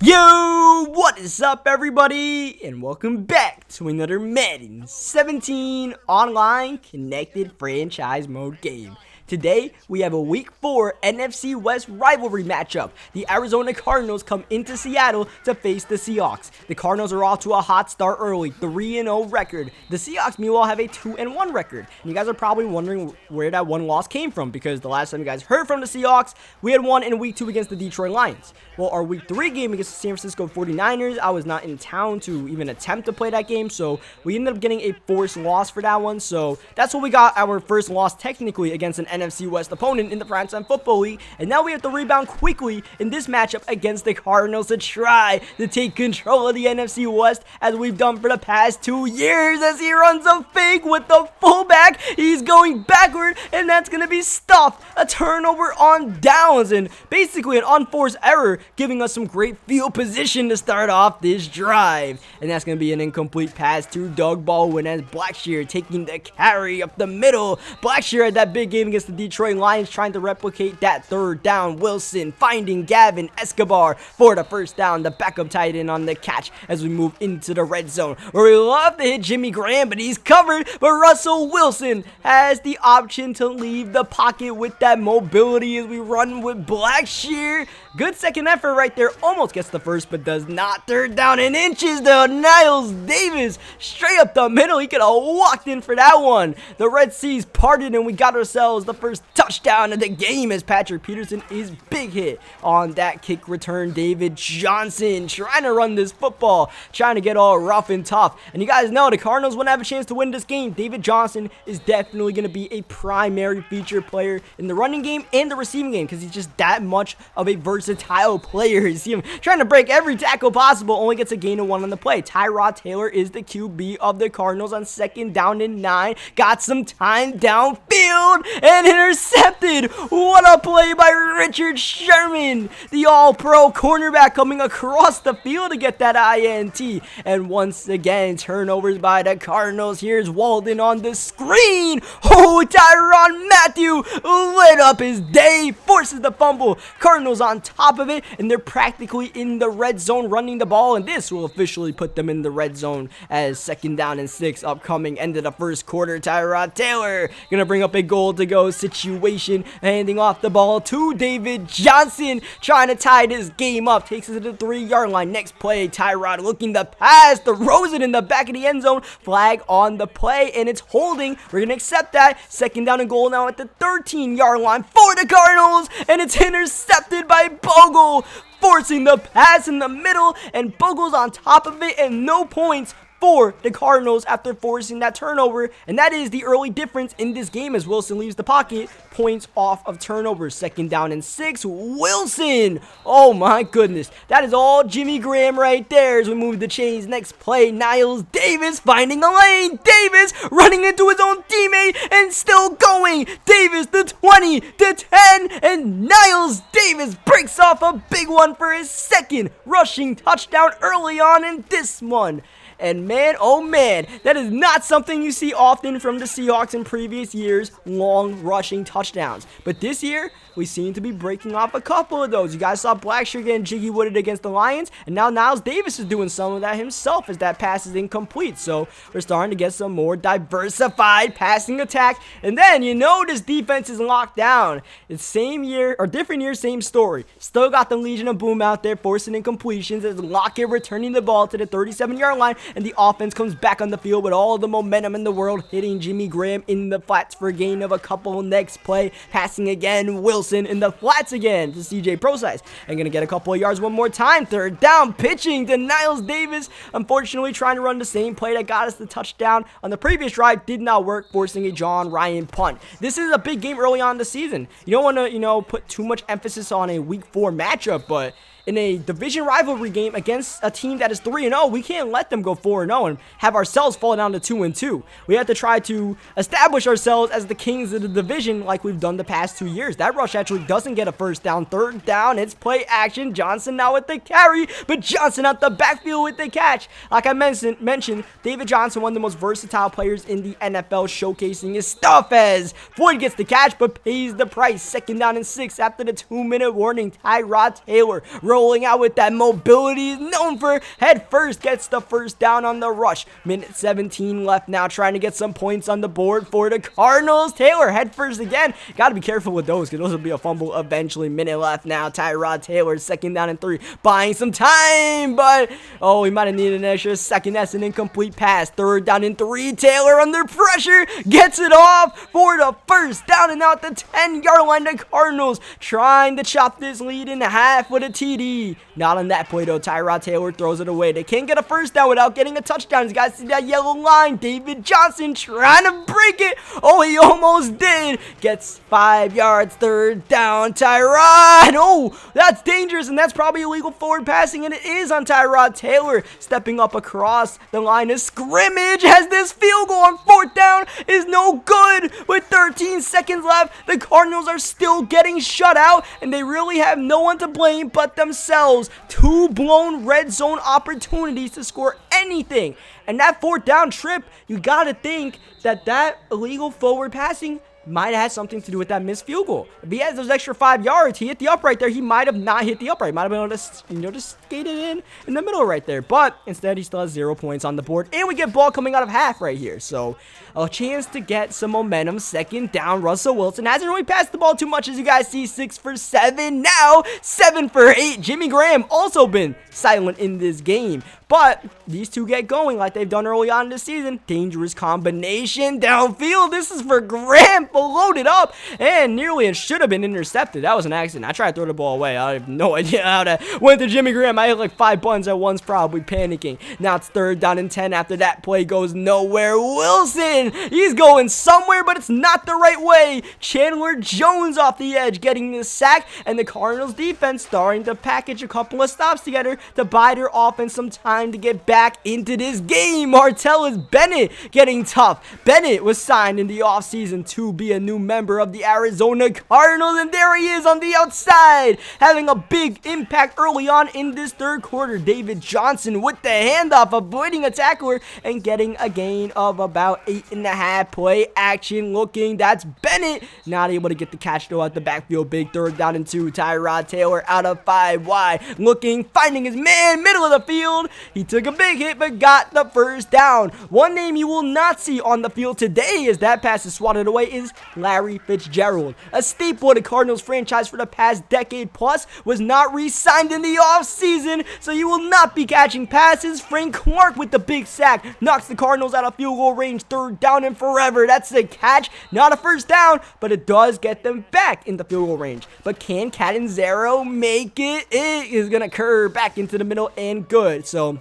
Yo, what is up everybody, and welcome back to another Madden 17 online connected franchise mode game. Today, we have a Week 4 NFC West rivalry matchup. The Arizona Cardinals come into Seattle to face the Seahawks. The Cardinals are off to a hot start early, 3-0 record. The Seahawks, meanwhile, have a 2-1 record. And you guys are probably wondering where that one loss came from, because the last time you guys heard from the Seahawks, we had won in Week 2 against the Detroit Lions. Well, our Week 3 game against the San Francisco 49ers, I was not in town to even attempt to play that game, so we ended up getting a forced loss for that one. So that's what we got, our first loss technically against an NFC West opponent in the Primetime Football League, and now we have to rebound quickly in this matchup against the Cardinals to try to take control of the NFC West as we've done for the past 2 years. As he runs a fake with the fullback, he's going backward, and that's going to be stuffed. A turnover on downs, and basically an unforced error, giving us some great field position to start off this drive. And that's going to be an incomplete pass to Doug Baldwin as Blackshear taking the carry up the middle. Blackshear had that big game against the Detroit Lions, trying to replicate that third down. Wilson finding Gavin Escobar for the first down. The backup tight end on the catch as we move into the red zone, where we love to hit Jimmy Graham, but he's covered. But Russell Wilson has the option to leave the pocket with that mobility as we run with Blackshear. Good second effort right there. Almost gets the first, but does not. Third down and inches to Niles Davis. Straight up the middle. He could have walked in for that one. The Red Seas parted, and we got ourselves the first touchdown of the game as Patrick Peterson is big hit on that kick return. David Johnson trying to run this football, trying to get all rough and tough. And you guys know the Cardinals wouldn't have a chance to win this game. David Johnson is definitely going to be a primary feature player in the running game and the receiving game, because he's just that much of a versatile player. You see him trying to break every tackle possible, only gets a gain of 1 on the play. Tyrod Taylor is the QB of the Cardinals on 2nd down and 9. Got some time downfield and intercepted. What a play by Richard Sherman, the all-pro cornerback, coming across the field to get that INT. And once again, turnovers by the Cardinals. Here's Walden on the screen. Oh, Tyrann Mathieu lit up his day, forces the fumble. Cardinals on top of it, and they're practically in the red zone running the ball, and this will officially put them in the red zone as 2nd down and 6 upcoming end of the first quarter. Tyrod Taylor gonna bring up a goal to go situation, handing off the ball to David Johnson, trying to tie this game up. Takes it to the 3-yard line. Next play, Tyrod looking to pass, throws it in the back of the end zone. Flag on the play, and it's holding. We're gonna accept that. 2nd down and goal now at the 13-yard line for the Cardinals, and it's intercepted by Bogle, forcing the pass in the middle, and Bogle's on top of it, and no points for the Cardinals after forcing that turnover. And that is the early difference in this game as Wilson leaves the pocket. Points off of turnovers. 2nd down and 6. Wilson. Oh my goodness. That is all Jimmy Graham right there as we move the chains. Next play, Niles Davis finding a lane. Davis running into his own teammate and still going. Davis the 20, the 10, and Niles Davis breaks off a big one for his 2nd rushing touchdown early on in this one. And man, oh man, that is not something you see often from the Seahawks in previous years, long rushing touchdowns. But this year, we seem to be breaking off a couple of those. You guys saw Blackshear getting jiggy-wooted against the Lions, and now Niles Davis is doing some of that himself as that pass is incomplete. So we're starting to get some more diversified passing attack. And then, you know, this defense is locked down. It's same year, or different year, same story. Still got the Legion of Boom out there forcing incompletions as Lockett returning the ball to the 37-yard line, and the offense comes back on the field with all the momentum in the world, hitting Jimmy Graham in the flats for a gain of a couple. Next play, passing again, Wilson in the flats again to CJ Procise, and gonna get a couple of yards one more time. 3rd down, pitching to Niles Davis, unfortunately trying to run the same play that got us the touchdown on the previous drive. Did not work, forcing a John Ryan punt. This is a big game early on in the season. You don't want to, put too much emphasis on a week 4 matchup, but in a division rivalry game against a team that is 3-0, we can't let them go 4-0 and have ourselves fall down to 2-2. We have to try to establish ourselves as the kings of the division like we've done the past 2 years. That rush actually doesn't get a first down. 3rd down, it's play action. Johnson now with the carry, but Johnson out the backfield with the catch. Like I mentioned, David Johnson, one of the most versatile players in the NFL, showcasing his stuff as Floyd gets the catch but pays the price. 2nd down and 6 after the 2-minute warning. Tyrod Taylor rolling out with that mobility he's known for. Head first, gets the first down on the rush. Minute 17 left now, trying to get some points on the board for the Cardinals. Taylor, head first again. Got to be careful with those, because those will be a fumble eventually. Minute left now. Tyrod Taylor, 2nd down and 3. Buying some time, but, oh, he might have needed an extra second. That's an incomplete pass. 3rd down and 3. Taylor under pressure, gets it off for the first down, and now at the 10-yard line, the Cardinals trying to chop this lead in half with a TD. Not on that play, though. Tyrod Taylor throws it away. They can't get a first down without getting a touchdown. You guys see that yellow line? David Johnson trying to break it. Oh, he almost did. Gets 5 yards. 3rd down. Tyrod. Oh, that's dangerous, and that's probably illegal forward passing, and it is on Tyrod Taylor. Stepping up across the line of scrimmage, has this field goal on 4th down is no good. With 13 seconds left, the Cardinals are still getting shut out, and they really have no one to blame but themselves. 2 blown red zone opportunities to score anything, and that 4th down trip, you gotta think that illegal forward passing might have had something to do with that missed field goal. If he has those extra 5 yards, he hit the upright there. He might have not hit the upright. Might have been able to, just skate it in the middle right there. But instead, he still has 0 points on the board. And we get ball coming out of half right here. So a chance to get some momentum. 2nd down. Russell Wilson hasn't really passed the ball too much, as you guys see. 6 for 7. Now 7 for 8. Jimmy Graham also been silent in this game. But these two get going like they've done early on this season. Dangerous combination downfield. This is for Graham. Loaded up, and nearly it should have been intercepted. That was an accident. I tried to throw the ball away. I have no idea how to went to Jimmy Graham. I hit like 5 buttons at once, probably panicking. Now it's 3rd down and 10. After that play goes nowhere. Wilson, he's going somewhere, but it's not the right way. Chandler Jones off the edge getting the sack, and the Cardinals defense starting to package a couple of stops together to buy their offense some time to get back into this game. Martellus Bennett getting tough. Bennett was signed in the offseason to be a new member of the Arizona Cardinals, and there he is on the outside, having a big impact early on in this 3rd quarter. David Johnson with the handoff, avoiding a tackler and getting a gain of about 8.5. Play action looking. That's Bennett. Not able to get the catch though at the backfield. Big 3rd down and 2. Tyrod Taylor out of 5 wide. Looking, finding his man, middle of the field. He took a big hit but got the first down. One name you will not see on the field today as that pass is swatted away is Larry Fitzgerald. A staple of the Cardinals franchise for the past decade plus, was not re-signed in the offseason, so you will not be catching passes. Frank Clark with the big sack knocks the Cardinals out of field goal range. 3rd down and forever. That's a catch, not a first down, but it does get them back in the field goal range. But can Catanzaro make it? It is going to curve back into the middle and good. So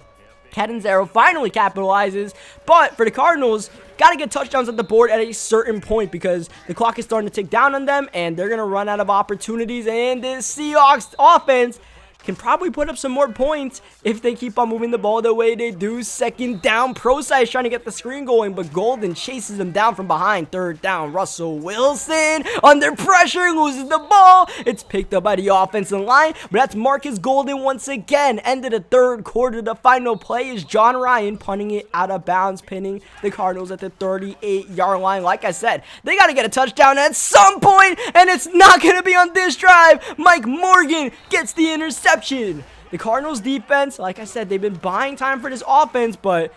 Catanzaro finally capitalizes, but for the Cardinals, got to get touchdowns at the board at a certain point because the clock is starting to tick down on them, and they're going to run out of opportunities, and this Seahawks offense can probably put up some more points if they keep on moving the ball the way they do. 2nd down. Prosise trying to get the screen going, but Golden chases him down from behind. 3rd down. Russell Wilson under pressure, loses the ball. It's picked up by the offensive line, but that's Marcus Golden once again. End of the 3rd quarter. The final play is John Ryan punting it out of bounds, pinning the Cardinals at the 38-yard line. Like I said, they got to get a touchdown at some point, and it's not going to be on this drive. Mike Morgan gets the interception. The Cardinals defense, like I said, they've been buying time for this offense, but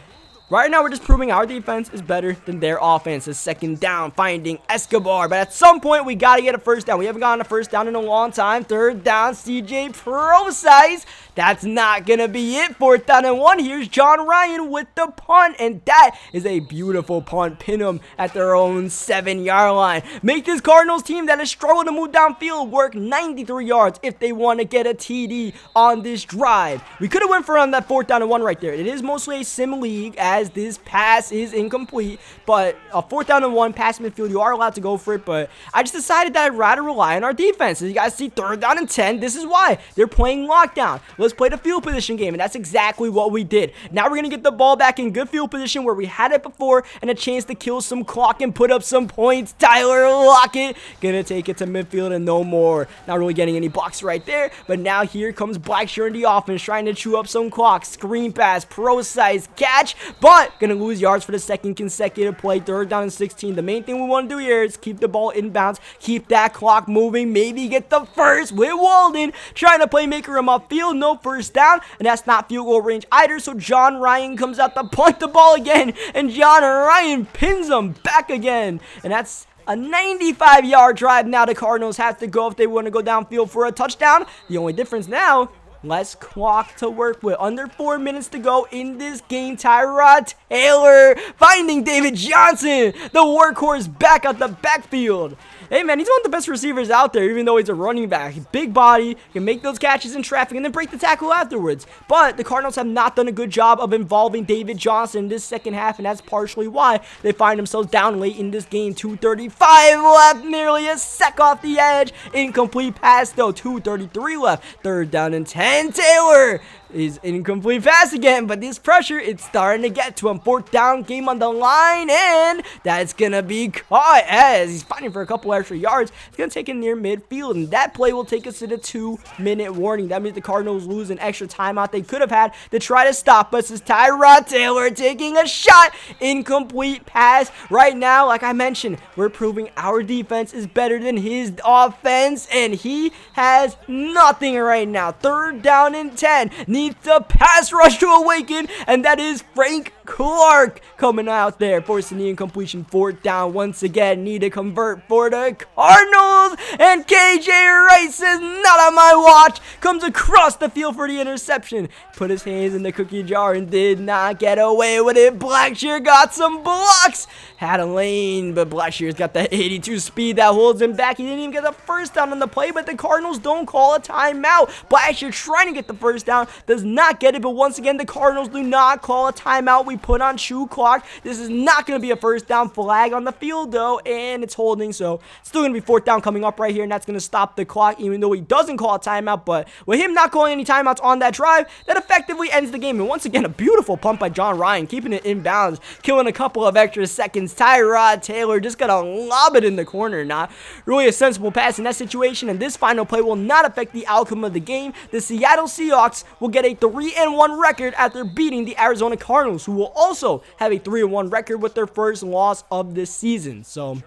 right now we're just proving our defense is better than their offense. A 2nd down, finding Escobar, but at some point we got to get a first down. We haven't gotten a first down in a long time. 3rd down, CJ Prosise. That's not going to be it. 4th down and 1. Here's John Ryan with the punt, and that is a beautiful punt. Pin them at their own 7-yard line. Make this Cardinals team that has struggled to move downfield work 93 yards if they want to get a TD on this drive. We could have went for on that 4th down and 1 right there. It is mostly a sim league as this pass is incomplete, but a 4th down and 1 pass midfield, you are allowed to go for it, but I just decided that I'd rather rely on our defense. As you guys see, 3rd down and 10. This is why they're playing lockdown. was played a field position game, and that's exactly what we did. Now we're going to get the ball back in good field position where we had it before, and a chance to kill some clock and put up some points. Tyler Lockett gonna take it to midfield and no more. Not really getting any blocks right there, but now here comes Blackshear in the offense, trying to chew up some clock. Screen pass, pro-size catch, but gonna lose yards for the second consecutive play. 3rd down and 16. The main thing we want to do here is keep the ball inbounds, keep that clock moving, maybe get the first with Walden trying to playmaker him upfield. No first down, and that's not field goal range either, so John Ryan comes out to punt the ball again, and John Ryan pins him back again, and that's a 95-yard drive. Now the Cardinals have to go if they want to go downfield for a touchdown. The only difference now, less clock to work with. Under 4 minutes to go in this game. Tyrod Taylor finding David Johnson, the workhorse, back out the backfield. Hey man, he's one of the best receivers out there, even though he's a running back. Big body, can make those catches in traffic and then break the tackle afterwards. But the Cardinals have not done a good job of involving David Johnson in this second half, and that's partially why they find themselves down late in this game. 2:35 left, nearly a sec off the edge. Incomplete pass though, 2:33 left. 3rd down and 10. Taylor is incomplete pass again, but this pressure, it's starting to get to him. 4th down, game on the line, and that's gonna be caught as he's fighting for a couple extra yards. It's gonna take it near midfield, and that play will take us to the 2-minute warning. That means the Cardinals lose an extra timeout they could have had to try to stop us. Is Tyrod Taylor taking a shot? Incomplete pass. Right now, like I mentioned, we're proving our defense is better than his offense, and he has nothing right now. 3rd down and 10. Needs to pass rush to awaken, and that is Frank Clark coming out there, forcing the incompletion. 4th down once again. Need to convert for the Cardinals, and KJ Wright says, not on my watch. Comes across the field for the interception. Put his hands in the cookie jar and did not get away with it. Blackshear got some blocks. Had a lane, but Blackshear's got the 82 speed that holds him back. He didn't even get the first down on the play, but the Cardinals don't call a timeout. Blackshear trying to get the first down, does not get it, but once again, the Cardinals do not call a timeout. We put on shoe clock. This is not going to be a first down. Flag on the field, though, and it's holding, so it's still going to be 4th down coming up right here, and that's going to stop the clock, even though he doesn't call a timeout. But with him not calling any timeouts on that drive, that effectively ends the game. And once again, a beautiful pump by John Ryan, keeping it inbounds, killing a couple of extra seconds. Tyrod Taylor just got to lob it in the corner. Not really a sensible pass in that situation, and this final play will not affect the outcome of the game. The Seattle Seahawks will get a 3-1 record after beating the Arizona Cardinals, who will also have a 3-1 record with their first loss of this season. So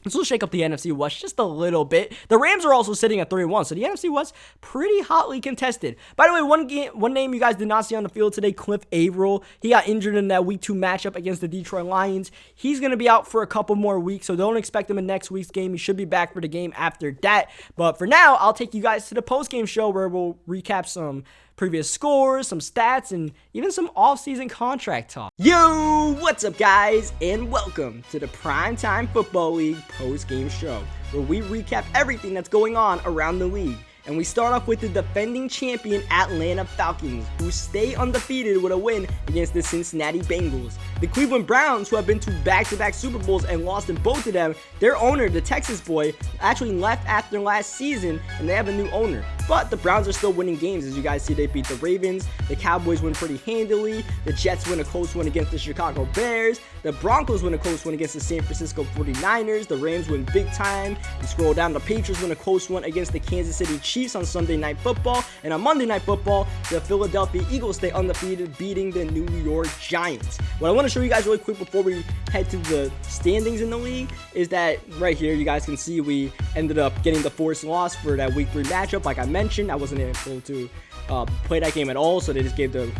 this will shake up the NFC West just a little bit. The Rams are also sitting at 3-1, so the NFC West pretty hotly contested. By the way, one name you guys did not see on the field today, Cliff Averill. He got injured in that Week 2 matchup against the Detroit Lions. He's going to be out for a couple more weeks, so don't expect him in next week's game. He should be back for the game after that. But for now, I'll take you guys to the post-game show where we'll recap some previous scores, some stats, and even some off-season contract talk. Yo, what's up guys, and welcome to the Primetime Football League post-game show, where we recap everything that's going on around the league. And we start off with the defending champion Atlanta Falcons, who stay undefeated with a win against the Cincinnati Bengals. The Cleveland Browns, who have been to back-to-back Super Bowls and lost in both of them, their owner, the Texas boy, actually left after last season, and they have a new owner. But the Browns are still winning games. As you guys see, they beat the Ravens. The Cowboys win pretty handily. The Jets win a close one against the Chicago Bears. The Broncos win a close one against the San Francisco 49ers. The Rams win big time. You scroll down, the Patriots win a close one against the Kansas City Chiefs on Sunday Night Football. And on Monday Night Football, the Philadelphia Eagles stay undefeated, beating the New York Giants. What I want to show you guys really quick before we head to the standings in the league is that right here, you guys can see we ended up getting the forced loss for that Week 3 matchup. Like I mentioned, I wasn't able to play that game at all, so they just gave the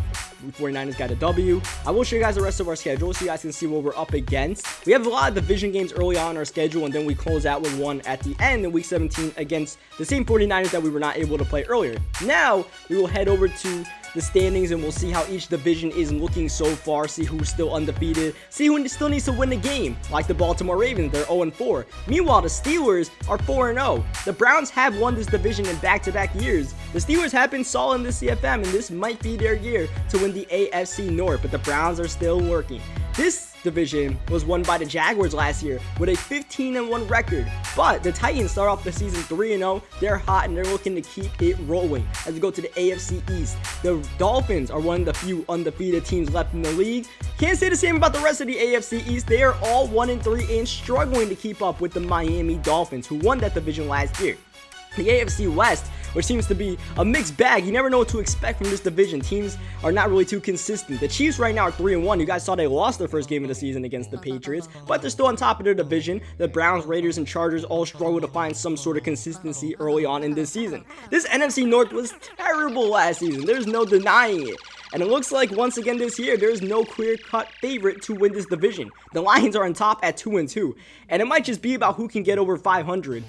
49ers got a W. I will show you guys the rest of our schedule so you guys can see what we're up against. We have a lot of division games early on in our schedule, and then we close out with one at the end in Week 17 against the same 49ers that we were not able to play earlier. Now, we will head over to the standings, and we'll see how each division is looking so far, see who's still undefeated, see who still needs to win the game, like the Baltimore Ravens, they're 0-4. Meanwhile, the Steelers are 4-0. The Browns have won this division in back-to-back years. The Steelers have been solid in the CFM, and this might be their year to win the AFC North, but the Browns are still working. This division was won by the Jaguars last year with a 15-1 record. But the Titans start off the season 3-0. They're hot and they're looking to keep it rolling. As we go to the AFC East, the Dolphins are one of the few undefeated teams left in the league. Can't say the same about the rest of the AFC East. They are all 1-3 and struggling to keep up with the Miami Dolphins, who won that division last year. The AFC West, which seems to be a mixed bag. You never know what to expect from this division. Teams are not really too consistent. The Chiefs right now are 3-1. You guys saw they lost their first game of the season against the Patriots, but they're still on top of their division. The Browns, Raiders, and Chargers all struggle to find some sort of consistency early on in this season. This NFC North was terrible last season. There's no denying it. And it looks like once again this year, there's no clear-cut favorite to win this division. The Lions are on top at 2-2, and it might just be about who can get over 500.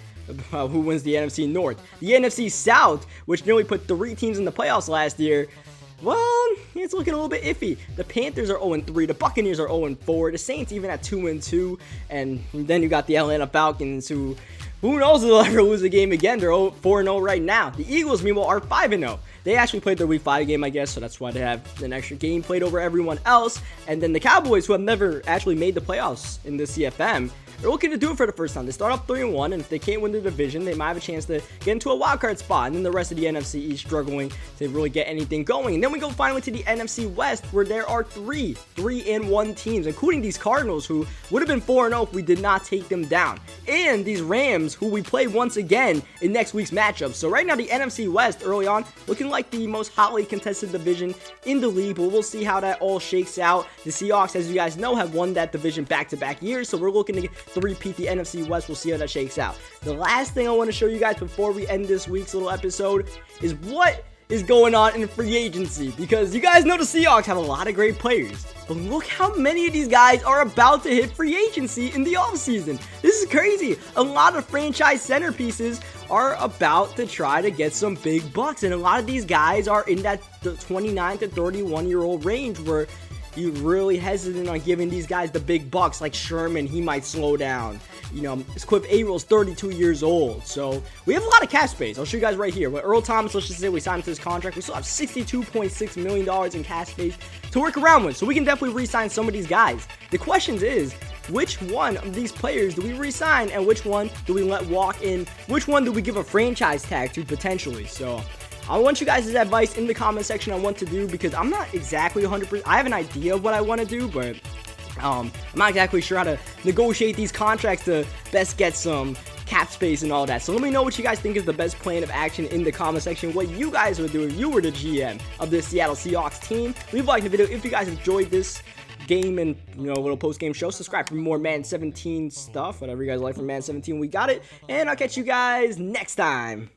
Who wins the NFC North. The NFC South, which nearly put 3 teams in the playoffs last year, well, it's looking a little bit iffy. The Panthers are 0-3, the Buccaneers are 0-4, the Saints even at 2-2, and then you got the Atlanta Falcons, who knows if they'll ever lose a game again. They're 4-0 right now. The Eagles, meanwhile, are 5-0. They actually played their Week 5 game, I guess, so that's why they have an extra game played over everyone else. And then the Cowboys, who have never actually made the playoffs in the CFM, they're looking to do it for the first time. They start off 3-1, and if they can't win the division, they might have a chance to get into a wildcard spot. And then the rest of the NFC East struggling to really get anything going. And then we go finally to the NFC West, where there are 3-1 teams, including these Cardinals, who would have been 4-0 if we did not take them down. And these Rams, who we play once again in next week's matchup. So right now, the NFC West, early on, looking like the most hotly contested division in the league, but we'll see how that all shakes out. The Seahawks, as you guys know, have won that division back-to-back years, so we're looking to repeat the NFC West. We'll see how that shakes out. The last thing I want to show you guys before we end this week's little episode is what is going on in free agency, because you guys know the Seahawks have a lot of great players, but look how many of these guys are about to hit free agency in the offseason. This is crazy. A lot of franchise centerpieces are about to try to get some big bucks, and a lot of these guys are in that 29 to 31 year old range where you're really hesitant on giving these guys the big bucks. Like Sherman, he might slow down. You know, Cliff Avrill's 32 years old. So we have a lot of cap space. I'll show you guys right here. With Earl Thomas, let's just say we signed to this contract, we still have $62.6 million in cap space to work around with. So we can definitely re-sign some of these guys. The question is, which one of these players do we re-sign and which one do we let walk in? Which one do we give a franchise tag to potentially? So I want you guys' advice in the comment section on what to do, because I'm not exactly 100%. I have an idea of what I want to do, but I'm not exactly sure how to negotiate these contracts to best get some cap space and all that. So let me know what you guys think is the best plan of action in the comment section. What you guys would do if you were the GM of this Seattle Seahawks team. Leave a like in the video if you guys enjoyed this game and, you know, a little post-game show. Subscribe for more Madden 17 stuff. Whatever you guys like from Madden 17, we got it. And I'll catch you guys next time.